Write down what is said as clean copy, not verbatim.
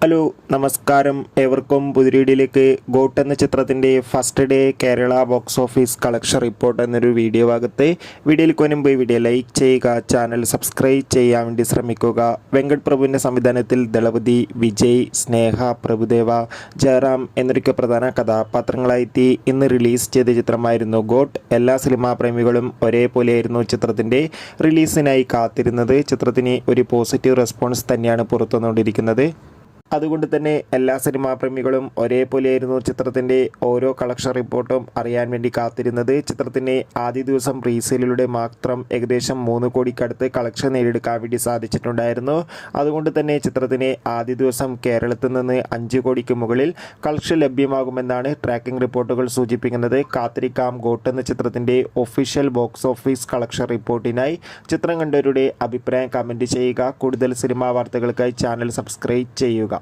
Hello നമസ്കാരം, ഏവർക്കും പുതിരീഡിയിലേക്ക്. Got എന്ന ചിത്രത്തിൻ്റെ first day Kerala box office collection report എന്നൊരു വീഡിയോ ഭാഗത്ത് വീഡിയോയിൽ മുൻപ് വീഡിയോ ലൈക്ക് ചെയ്യുക, ചാനൽ സബ്സ്ക്രൈബ് ചെയ്യാൻ വേണ്ടി ശ്രമിക്കുക. വെങ്കട് പ്രഭുവിൻ്റെ സംവിധാനത്തിൽ ദളപതി, വിജയ്, സ്നേഹ, പ്രഭുദേവ, ജയറാം എന്നൊക്കെ പ്രധാന കഥാപാത്രങ്ങളായി ഇന്ന് റിലീസ് ചെയ്ത ചിത്രമായിരുന്നു ഗോട്ട്. എല്ലാ സിനിമാ പ്രേമികളും ഒരേപോലെയായിരുന്നു ചിത്രത്തിൻ്റെ റിലീസിനായി കാത്തിരുന്നത്. ചിത്രത്തിന് ഒരു പോസിറ്റീവ് റെസ്പോൺസ് തന്നെയാണ് പുറത്തുവന്നുകൊണ്ടിരിക്കുന്നത്. അതുകൊണ്ട് തന്നെ എല്ലാ സിനിമാ പ്രേമികളും ഒരേപോലെയായിരുന്നു ചിത്രത്തിൻ്റെ ഓരോ കളക്ഷൻ റിപ്പോർട്ടും അറിയാൻ വേണ്ടി കാത്തിരുന്നത്. ചിത്രത്തിന് ആദ്യ ദിവസം റീസെയിലിലൂടെ മാത്രം ഏകദേശം 3 കോടിക്കടുത്ത് കളക്ഷൻ നേടിയെടുക്കാൻ വേണ്ടി സാധിച്ചിട്ടുണ്ടായിരുന്നു. അതുകൊണ്ട് തന്നെ ചിത്രത്തിന് ആദ്യ ദിവസം കേരളത്തിൽ നിന്ന് 5 കോടിക്ക് മുകളിൽ കളക്ഷൻ ലഭ്യമാകുമെന്നാണ് ട്രാക്കിംഗ് റിപ്പോർട്ടുകൾ സൂചിപ്പിക്കുന്നത്. കാത്തിരിക്കാം ഗോട്ട് എന്ന ചിത്രത്തിൻ്റെ ഒഫീഷ്യൽ ബോക്സ് ഓഫീസ് കളക്ഷൻ റിപ്പോർട്ടിനായി. ചിത്രം കണ്ടവരുടെ അഭിപ്രായം കമൻറ്റ് ചെയ്യുക. കൂടുതൽ സിനിമാ വാർത്തകൾക്കായി ചാനൽ സബ്സ്ക്രൈബ് ചെയ്യുക.